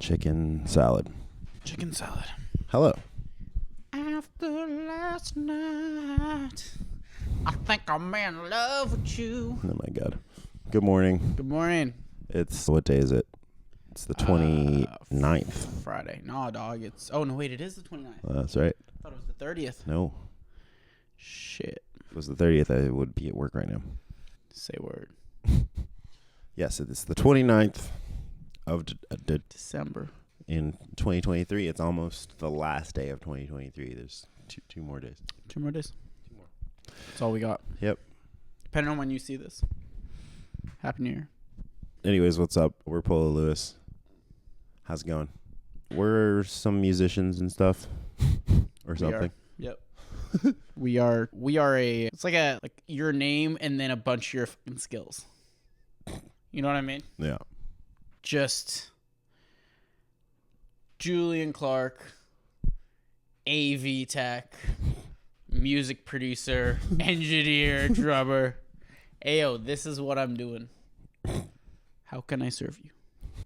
Chicken salad. Chicken salad. Hello. After last night, I think I'm in love with you. Oh my God. Good morning. Good morning. What day is it? It's the 29th. Friday. No, dog. Oh, no, wait. It is the 29th. That's right. I thought it was the 30th. No. Shit. If it was the 30th, I would be at work right now. Say word. Yes, it's the 29th of December. in 2023. It's almost the last day of 2023. There's two more days. 2 more days. 2 more. That's all we got. Yep. Depending on when you see this. Happy New Year. Anyways, what's up? We're Polo Lewis. How's it going? We're some musicians and stuff. Or something. Yep. We are it's like your name and then a bunch of your fucking skills. You know what I mean? Yeah. Just Julian Clark, AV tech, music producer, engineer, drummer. Ayo, this is what I'm doing. How can I serve you?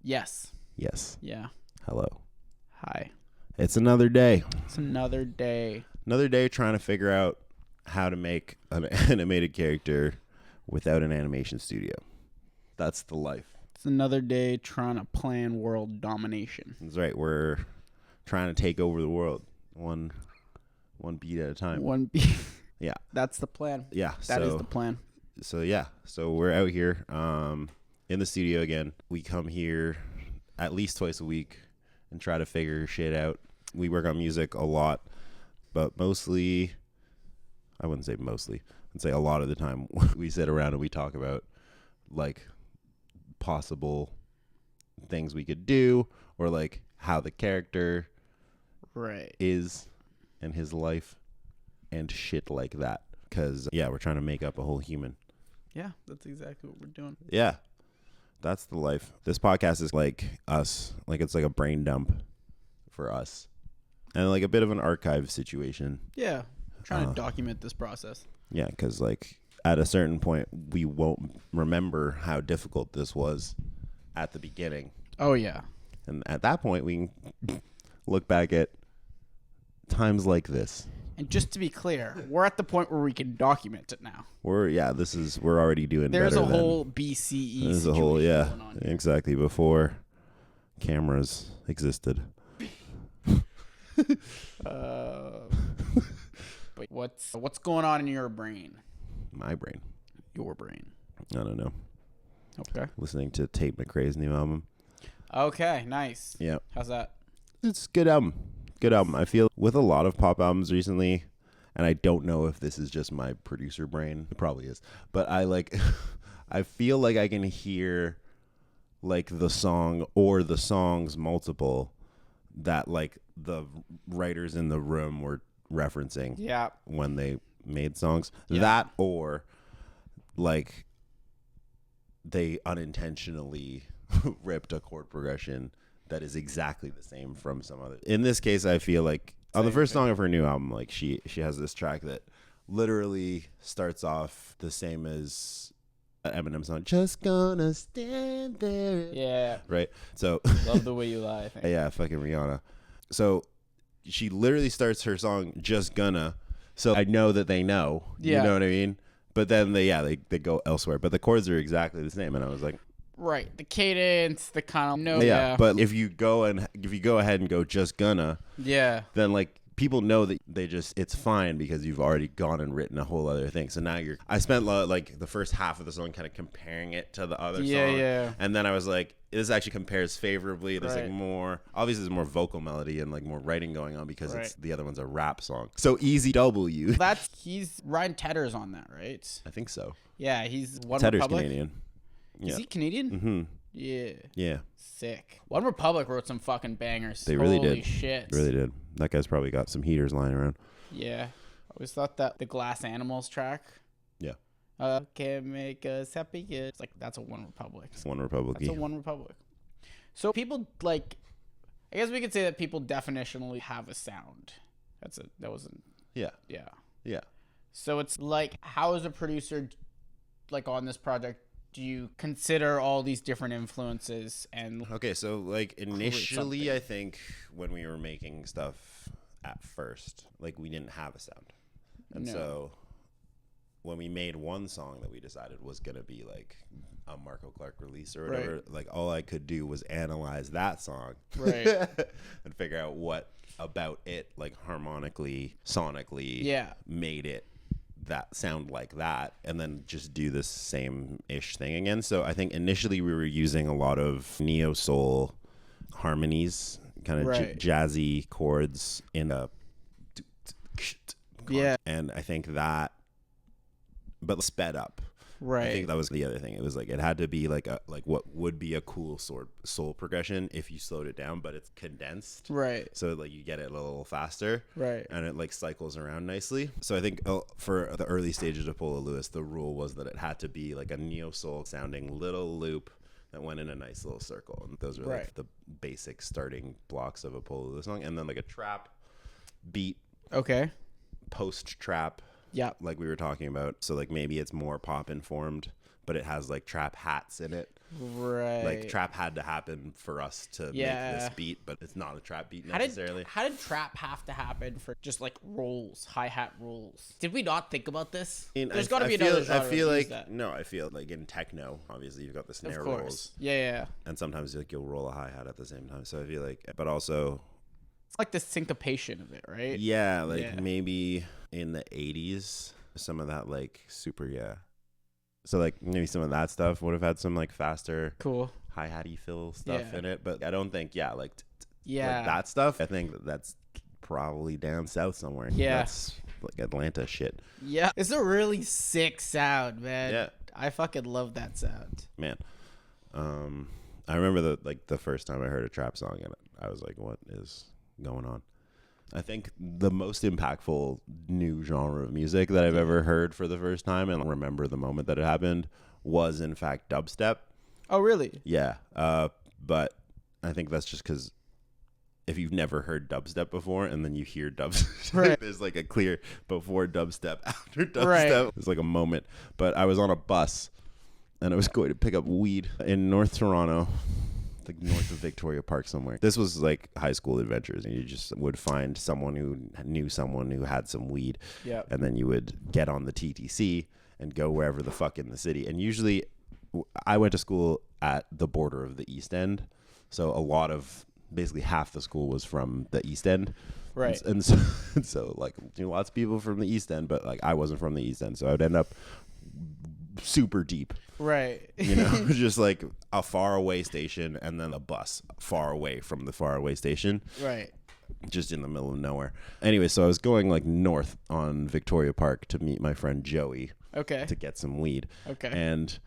Yes. Yes. Yeah. Hello. Hi. It's another day. It's another day. Another day trying to figure out how to make an animated character without an animation studio. That's the life. It's another day trying to plan world domination. That's right. We're trying to take over the world one beat at a time. One beat. Yeah. That's the plan. Yeah. That is the plan. So yeah. So we're out here in the studio again. We come here at least twice a week and try to figure shit out. We work on music a lot, but mostly, I wouldn't say mostly, I'd say a lot of the time we sit around and we talk about like possible things we could do or like how the character is in his life and shit like that. Because, yeah, we're trying to make up a whole human. Yeah, that's exactly what we're doing. Yeah, that's the life. This podcast is like us. Like it's like a brain dump for us. And like a bit of an archive situation. Yeah, I'm trying to document this process. Yeah, because like at a certain point, we won't remember how difficult this was at the beginning. Oh, yeah. And at that point, we can look back at times like this. And just to be clear, we're at the point where we can document it now. We're already doing There's better. There's a whole BCE There's situation a whole, yeah, going on here. exactly, before cameras existed. But what's going on in your brain? My brain. Your brain. I don't know. Okay. Listening to Tate McRae's new album. Okay, nice. Yeah. How's that? It's a good album. Good album. I feel with a lot of pop albums recently, and I don't know if this is just my producer brain. It probably is. But I feel like I can hear like the song or the songs multiple that like the writers in the room were referencing when they made songs. Yeah. That or like they unintentionally ripped a chord progression that is exactly the same from some other. In this case, I feel like on the first song of her new album, like she has this track that literally starts off the same as Eminem song, "Just Gonna Stand There." Yeah. Right. So Love the Way You Lie, I think. yeah, fucking Rihanna. So she literally starts her song "Just Gonna," so I know that they know. Yeah. You know what I mean? But then they go elsewhere. But the chords are exactly the same, and I was like, right, the cadence, the kind of But if you go ahead and go "Just Gonna," then like people know that it's fine because you've already gone and written a whole other thing. So now I spent like the first half of the song kind of comparing it to the other song, and then I was like, this actually compares favorably. There's like more, obviously there's more vocal melody and like more writing going on because it's the other one's a rap song. So Easy W. He's Ryan Tedder's on that, right? I think so. Yeah, he's One Tedder's Republic. Canadian. Is he Canadian? Mm-hmm. Yeah. Yeah. Sick. One Republic wrote some fucking bangers. They really Holy did. shit. They really did. That guy's probably got some heaters lying around. Yeah. I always thought that the Glass Animals track. Yeah. Can't make us happy. It's like, that's a One Republic. It's One Republic. That's a One Republic. So people like, I guess we could say that people definitionally have a sound. Yeah. Yeah. Yeah. So it's like, how is a producer like on this project do you consider all these different influences and Okay, so like initially, something. I think when we were making stuff at first, like we didn't have a sound, and No. so when we made one song that we decided was gonna be like a Marco Clark release or whatever, Right. like all I could do was analyze that song, Right. and figure out what about it, like harmonically, sonically, Yeah. made it that sound like that, and then just do the same ish thing again. So I think initially we were using a lot of neo soul harmonies, kind of Right. jazzy chords in a Yeah. and I think that, but sped up. Right. I think that was the other thing. It was like it had to be like what would be a cool soul progression if you slowed it down, but it's condensed. Right. So like you get it a little faster. Right. And it like cycles around nicely. So I think for the early stages of Polo Lewis, the rule was that it had to be like a neo soul sounding little loop that went in a nice little circle. And those are like Right. the basic starting blocks of a Polo Lewis song. And then like a trap beat, Okay. post trap, Yeah. like we were talking about. So like maybe it's more pop informed, but it has like trap hats in it. Right. Like trap had to happen for us to make this beat, but it's not a trap beat necessarily. How did trap have to happen for just like rolls, hi-hat rolls? Did we not think about this? There's got to be another genre. I feel that like uses that. no. I feel like in techno, obviously you've got the snare Of course. rolls, Yeah. and sometimes like you'll roll a hi hat at the same time. So I feel like, but also, It's like the syncopation of it, right? yeah, like Yeah. maybe in the '80s, some of that like super So like maybe some of that stuff would have had some like faster Cool. hi hatty feel stuff Yeah. in it, but I don't think like Yeah. that stuff. I think that's probably down south somewhere. Yeah. That's like Atlanta shit. Yeah. It's a really sick sound, man. Yeah. I fucking love that sound. Man. I remember the first time I heard a trap song and I was like, what is going on? I think the most impactful new genre of music that I've ever heard for the first time and remember the moment that it happened was in fact dubstep. Oh, really? Yeah. But I think that's just because if you've never heard dubstep before and then you hear dubstep, Right. there's like a clear before dubstep, after dubstep. Right. It's like a moment. But I was on a bus and I was going to pick up weed in North Toronto, like north of Victoria Park somewhere. This was like high school adventures, and you just would find someone who knew someone who had some weed, Yeah. and then you would get on the TTC and go wherever the fuck in the city. And usually, I went to school at the border of the East End, so a lot of basically half the school was from the East End. Right. And so, so like lots of people from the East End, but like I wasn't from the East End, so I would end up super deep. Right. You know, just like a far away station and then a bus far away from the far away station, Right. just in the middle of nowhere. Anyway, so I was going like north on Victoria Park to meet my friend Joey Okay. to get some weed. Okay. And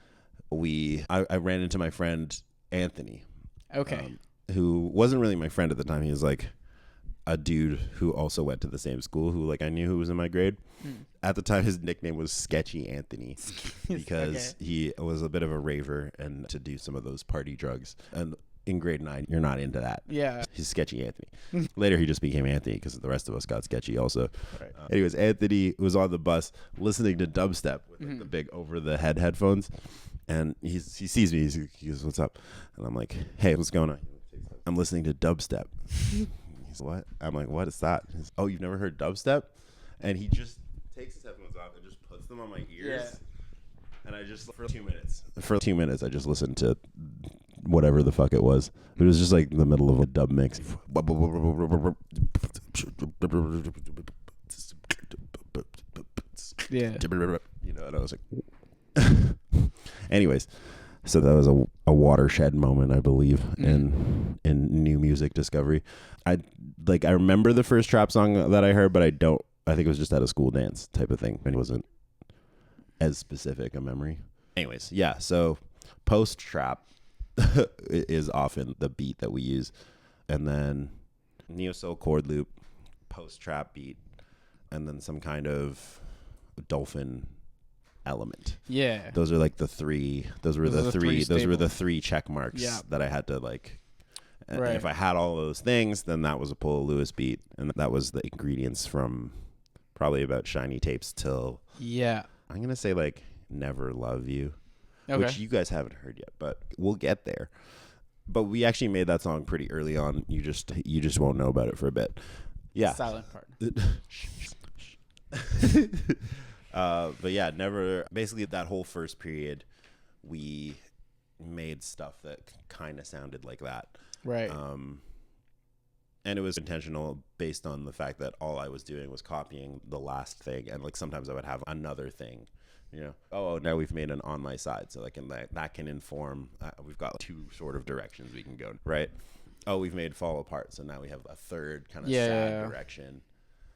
I ran into my friend Anthony, Okay. who wasn't really my friend at the time. He was like a dude who also went to the same school, who like I knew who was in my grade. At the time, his nickname was Sketchy Anthony because he was a bit of a raver and to do some of those party drugs. And in grade 9, you're not into that. Yeah. He's Sketchy Anthony. Later, he just became Anthony because the rest of us got sketchy also. Right. Anyways, Anthony was on the bus listening to dubstep with like, the big over-the-head headphones. And he sees me. He goes, "What's up?" And I'm like, "Hey, what's going on?" "I'm listening to dubstep." He's, "What?" I'm like, "What is that?" He's, "Oh, you've never heard dubstep?" And he just takes his headphones off and just puts them on my ears. Yeah. And I just, for 2 minutes, I just listened to whatever the fuck it was. But it was just like the middle of a dub mix. Yeah. You know, and I was like, anyways, so that was a watershed moment, I believe, in new music discovery. I remember the first trap song that I heard, but I think it was just at a school dance type of thing. And it wasn't as specific a memory. Anyways, yeah, so post trap is often the beat that we use. And then neo soul chord loop, post trap beat, and then some kind of dolphin element. Yeah. Those are like the three. Those were the three check marks that I had to like. And Right. if I had all those things, then that was a Polo Lewis beat, and that was the ingredients from probably about Shiny Tapes till Yeah. I'm gonna say like Never Love You. Okay. which you guys haven't heard yet, but we'll get there. But we actually made that song pretty early on. You just won't know about it for a bit. Yeah. Silent part. But yeah, never. Basically, that whole first period, we made stuff that kind of sounded like that. Right. And it was intentional based on the fact that all I was doing was copying the last thing, and like sometimes I would have another thing. Oh, now we've made an On My Side, so like that can inform. We've got two sort of directions we can go, right? Oh, we've made Fall Apart, so now we have a third kind of sad direction.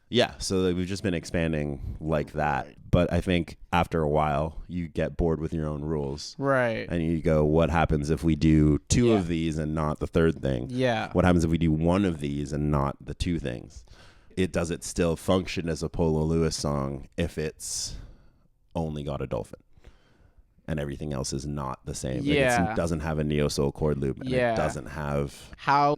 Yeah, so like, we've just been expanding like that. Right. But I think after a while, you get bored with your own rules. Right. And you go, what happens if we do two of these and not the third thing? Yeah. What happens if we do one of these and not the two things? Does it still function as a Polo Lewis song if it's only got a dolphin and everything else is not the same? Yeah. Like it doesn't have a neo soul chord loop, and it doesn't have how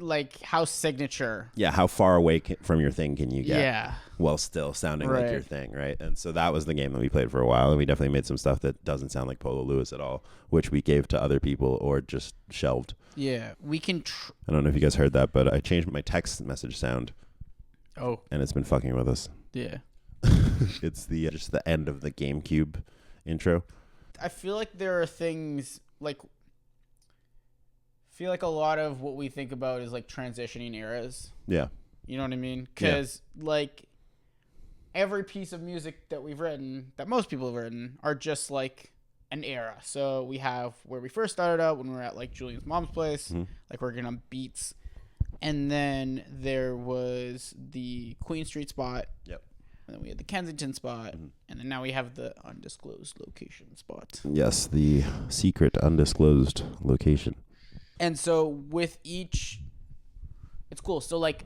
signature. Yeah, how far away from your thing can you get? Yeah. While still sounding like your thing, right? And so that was the game that we played for a while, and we definitely made some stuff that doesn't sound like Polo Lewis at all, which we gave to other people or just shelved. Yeah, we can. I don't know if you guys heard that, but I changed my text message sound. Oh. And it's been fucking with us. Yeah. It's the just the end of the GameCube intro. I feel like there are things like. I feel like a lot of what we think about is like transitioning eras. Yeah. You know what I mean? Because like every piece of music that we've written, that most people have written, are just like an era. So we have where we first started out when we were at like Julian's mom's place, like working on beats. And then there was the Queen Street spot. Yep. And then we had the Kensington spot. And then now we have the undisclosed location spot. Yes, the secret undisclosed location. And so with each, it's cool. So like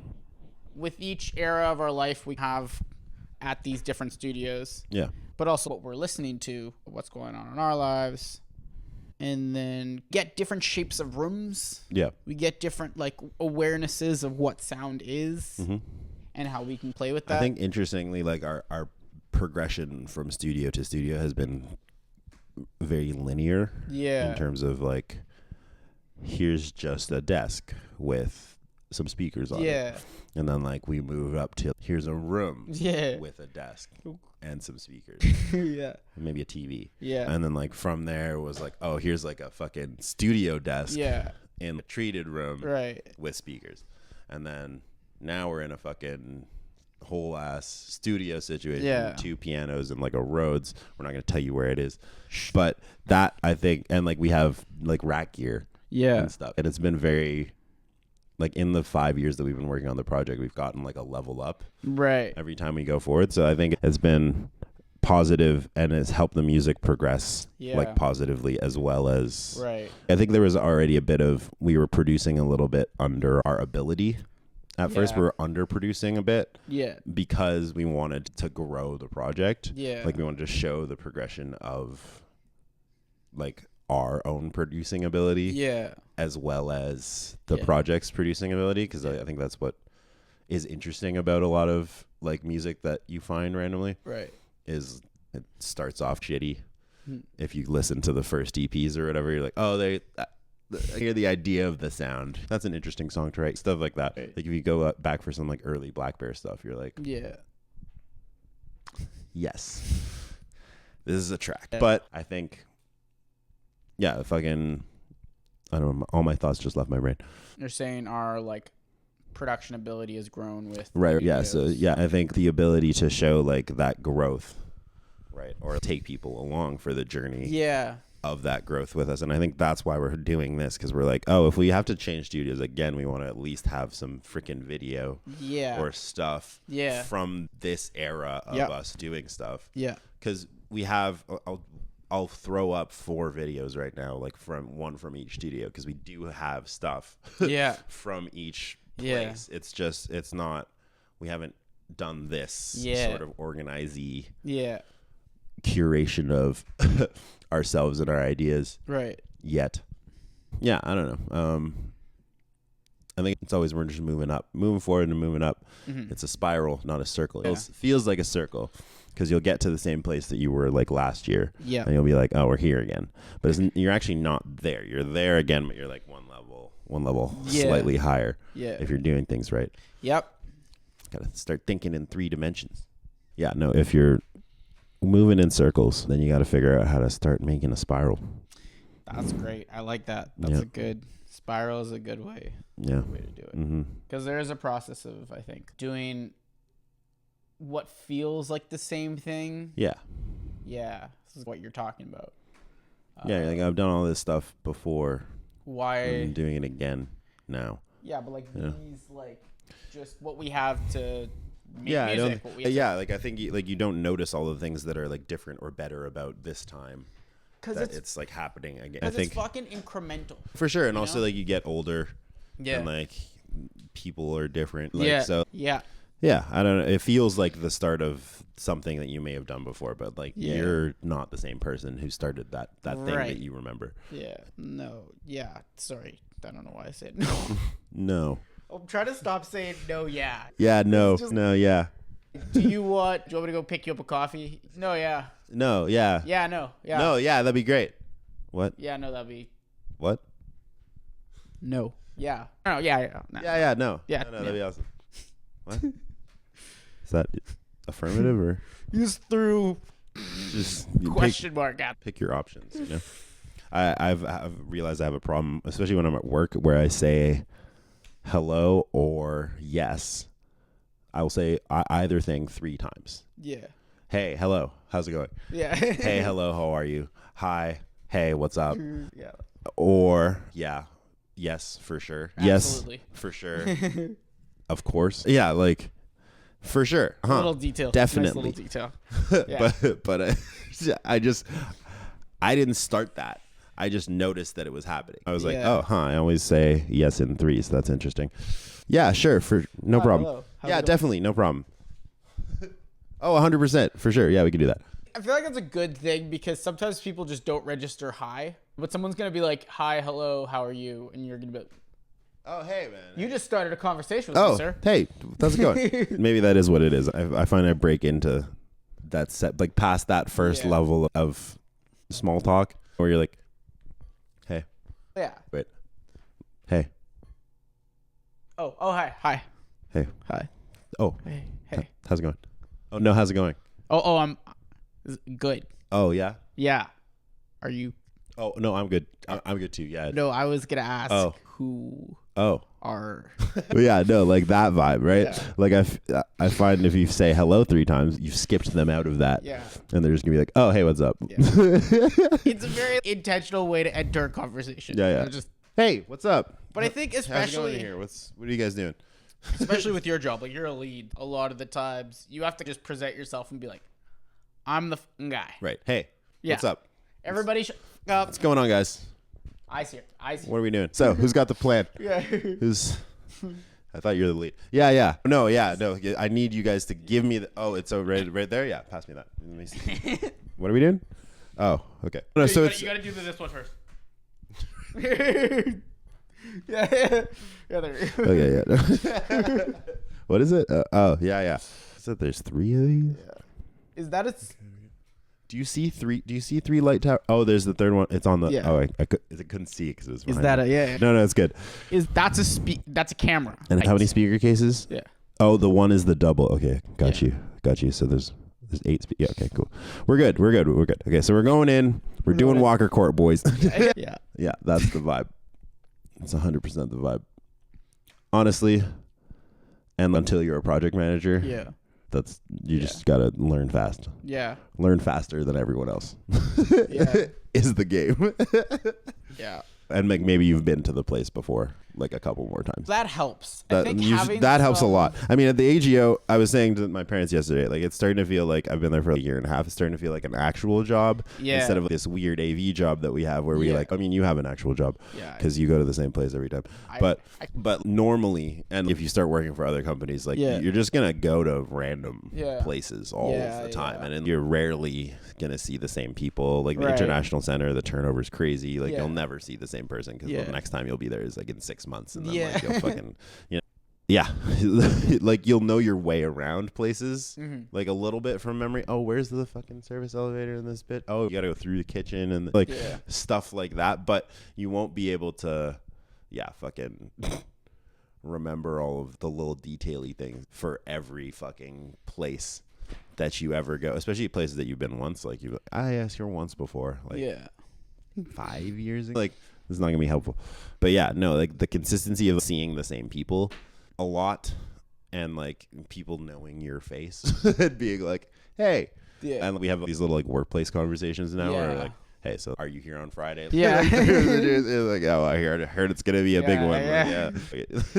with each era of our life we have at these different studios. Yeah. But also what we're listening to, what's going on in our lives. And then get different shapes of rooms. Yeah. We get different like awarenesses of what sound is and how we can play with that. I think interestingly, like our progression from studio to studio has been very linear. Yeah. In terms of like, here's just a desk with some speakers on it. And then like we move up to here's a room with a desk and some speakers. Yeah. Maybe a TV. Yeah. And then like from there was like, oh, here's like a fucking studio desk in a treated room with speakers. And then now we're in a fucking whole ass studio situation with two pianos and like a Rhodes. We're not going to tell you where it is. But that I think, and like we have like rack gear and stuff. And it's been very, like in the 5 years that we've been working on the project, we've gotten like a level up every time we go forward. So I think it's been positive and it's helped the music progress like positively, as well as I think there was already a bit of, we were producing a little bit under our ability. At first we were underproducing a bit because we wanted to grow the project. Like we wanted to show the progression of like our own producing ability as well as the project's producing ability, because I think that's what is interesting about a lot of like music that you find randomly is it starts off shitty. If you listen to the first EPs or whatever, you're like, oh, I hear the idea of the sound. That's an interesting song to write. Stuff like that. Like if you go back for some like early Black Bear stuff, you're like, yes, this is a track. But I think fucking, I don't know, all my thoughts just left my brain. You're saying our like production ability has grown with Yeah, so I think the ability to show like that growth, or take people along for the journey of that growth with us. And I think that's why we're doing this, because we're like, oh, if we have to change studios again, we want to at least have some freaking video or stuff from this era of us doing stuff. Because we have, I'll throw up 4 videos right now, like from each studio, because we do have stuff from each place. It's just, it's not, we haven't done this sort of organize-y curation of ourselves and our ideas yet. I don't know. I think it's always, we're just moving forward and moving up. It's a spiral, not a circle. It feels like a circle. because you'll get to the same place that you were like last year. Yeah. And you'll be like, oh, we're here again. But you're actually not there. You're there again, but you're like one level slightly higher. Yeah. If you're doing things right. Yep. Got to start thinking in 3 dimensions. Yeah, no, if you're moving in circles, then you got to figure out how to start making a spiral. That's great. I like that. That's a good spiral is a good way. Yeah. Way to do it. Because there is a process of, I think, doing what feels like the same thing. Yeah. Yeah. This is what you're talking about. Yeah, like I've done all this stuff before. Why? I'm doing it again now. Yeah, but like these, like, just what we have to make yeah, music. Like I think you don't notice all the things that are like different or better about this time. Because it's like happening again. I think it's fucking incremental. For sure, and also like you get older. Yeah. And like people are different. Like, So yeah. Yeah, I don't know. It feels like the start of something that you may have done before, but like you're not the same person who started that thing that you remember. Yeah. No. Yeah. Sorry. I don't know why I said no. No. I'm trying to stop saying no. Yeah. Yeah. No. No. Yeah. Do you want me to go pick you up a coffee? No. Yeah. No. Yeah. Yeah. No. Yeah. No. Yeah. That'd be great. What? Yeah. No. That'd be. What? No. Yeah. No. Yeah. Yeah. No. Yeah. Yeah. No. Yeah. No. That'd be awesome. What? Is that affirmative or? You just threw just question mark at. Pick your options. You know. I've realized I have a problem, especially when I'm at work, where I say hello or yes. I will say either thing 3 times. Yeah. Hey, hello. How's it going? Yeah. Hey, hello. How are you? Hi. Hey, what's up? Yeah. Or yeah. Yes, for sure. Absolutely. Yes, for sure. Of course. Yeah, like for sure. Little detail. Definitely. Nice little detail. Yeah. but I didn't start that. I just noticed that it was happening. I was like, oh, I always say yes in 3s. So that's interesting. Yeah, sure. No problem. Yeah, definitely. No problem. Oh, 100%. For sure. Yeah, we can do that. I feel like that's a good thing because sometimes people just don't register hi. But someone's going to be like, hi, hello, how are you? And you're going to be like, oh, hey, man. You just started a conversation with me, sir. Hey, how's it going? Maybe that is what it is. I find I break into that set, like past that first level of small talk where you're like, hey. Yeah. Wait. Hey. Oh, hi. Hi. Hey. Hi. Oh. Hey. How's it going? Oh, no, how's it going? Oh, I'm good. Oh, yeah? Yeah. Are you? Oh, no, I'm good. I'm good too. Yeah. No, I was going to ask who are. Yeah, no, like that vibe, right? Yeah. Like I find if you say hello 3 times, you've skipped them out of that. Yeah. And they're just going to be like, oh, hey, what's up? Yeah. It's a very intentional way to enter a conversation. Yeah. Just, hey, what's up? But I think especially here, what are you guys doing? Especially with your job, like you're a lead. A lot of the times, you have to just present yourself and be like, "I'm the guy." Right. Hey. Yeah. What's up? Everybody, up. What's going on, guys? Eyes here. What are we doing? So, who's got the plan? Yeah. Who's? I thought you were the lead. Yeah. No. I need you guys to give me the. Oh, it's right there. Yeah. Pass me that. Let me see. What are we doing? Oh, okay. No, so you got to do this one first. Yeah. There we go. Okay, yeah. What is it? Yeah. So there's 3 of these. Yeah. Is that a? Do you see 3? Do you see 3 light tower? Oh, there's the 3rd one. It's on the. Yeah. Oh, I couldn't see it because it was. Is that me. No, it's good. That's a camera? And how many speaker cases? Yeah. Oh, the one is the double. Okay, got you. So there's 8. Yeah. Okay, cool. We're good. Okay, so we're going in. We're doing Walker Court, boys. Yeah. Yeah, that's the vibe. It's 100% the vibe. Honestly, and until you're a project manager, you just gotta learn fast. Yeah. Learn faster than everyone else. Yeah. Is the game. Yeah. And maybe you've been to the place before, like a couple more times. That helps. I think that helps a lot. I mean, at the AGO, I was saying to my parents yesterday, like it's starting to feel like I've been there for a year and a half. It's starting to feel like an actual job instead of this weird AV job that we have where we like. I mean, you have an actual job because you go to the same place every time. But normally, and if you start working for other companies, like you're just gonna go to random places all the time, and you're rarely gonna see the same people. Like the International Center, the turnover's crazy. Like you'll never see the same person because the next time you'll be there is like in 6 months, and then like you'll fucking Yeah, like you'll know your way around places, like a little bit from memory. Oh, where's the fucking service elevator in this bit? Oh, you gotta go through the kitchen and like stuff like that. But you won't be able to, fucking remember all of the little detaily things for every fucking place that you ever go, especially places that you've been once. Like I asked here once before, like 5 years ago. Like this is not gonna be helpful, but yeah, no, like the consistency of seeing the same people a lot and like people knowing your face and being like, hey, and we have these little like workplace conversations now where like, hey, so are you here on Friday? Like, oh, I heard it's gonna be a big one.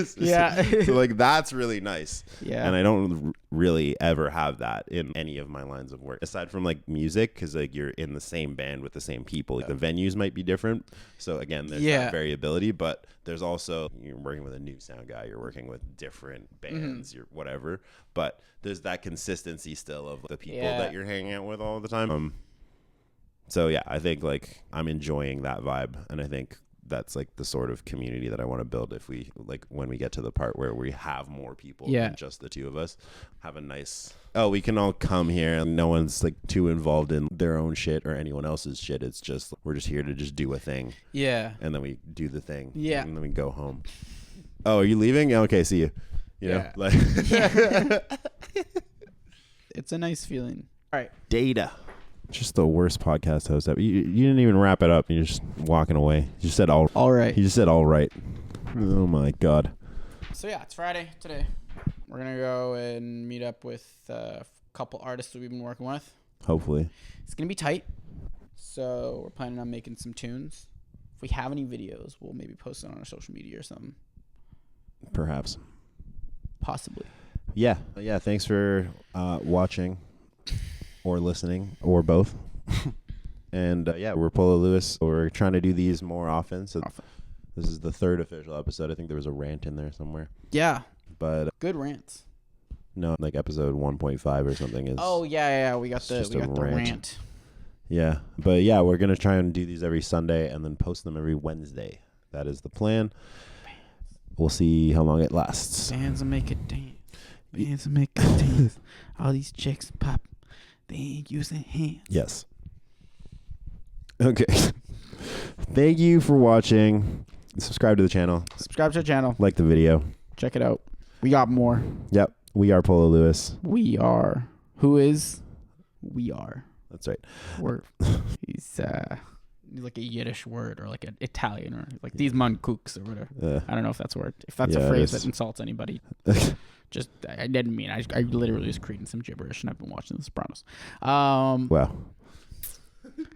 So like that's really nice. And I don't really ever have that in any of my lines of work aside from like music, because like you're in the same band with the same people. Like, the venues might be different, so again there's that variability, but there's also, you're working with a new sound guy, you're working with different bands, you're whatever, but there's that consistency still of the people that you're hanging out with all the time. So yeah, I think like I'm enjoying that vibe, and I think that's like the sort of community that I want to build. If we like, when we get to the part where we have more people than just the two of us, have a nice, we can all come here and no one's like too involved in their own shit or anyone else's shit. It's just, we're just here to just do a thing. And then we do the thing. And then we go home. Oh, are you leaving? Okay, see you. You know, like it's a nice feeling. All right. Data. Just the worst podcast host ever. You didn't even wrap it up. You're just walking away. You just said all right. You just said all right. Oh my God. So yeah, it's Friday today. We're gonna go and meet up with a couple artists that we've been working with. Hopefully. It's gonna be tight. So we're planning on making some tunes. If we have any videos, we'll maybe post it on our social media or something. Perhaps. Possibly. Yeah. Thanks for watching. Or listening, or both. And we're Polo Lewis. We're trying to do these more often. So this is the 3rd official episode. I think there was a rant in there somewhere. Yeah. But good rants. No, like episode 1.5 or something is. Oh yeah. We got the rant. Yeah, but yeah, we're gonna try and do these every Sunday and then post them every Wednesday. That is the plan. We'll see how long it lasts. Bands will make it dance. Bands will make it dance. All these chicks pop. They ain't using hands. Yes. Okay. Thank you for watching. Subscribe to the channel. Like the video. Check it out. We got more. Yep. We are Polo Lewis. We are. Who is? We are. That's right. He's like a Yiddish word or like an Italian or like these mancooks or whatever. I don't know if that's a word. If that's a phrase that insults anybody. Just, I didn't mean, I literally was creating some gibberish and I've been watching The Sopranos. Wow.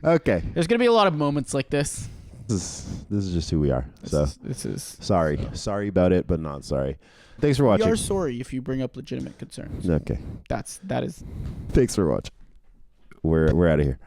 Okay. There's going to be a lot of moments like this. This is just who we are. This is sorry. Sorry about it, but not sorry. Thanks for watching. We are sorry if you bring up legitimate concerns. Okay. That is. Thanks for watching. We're out of here.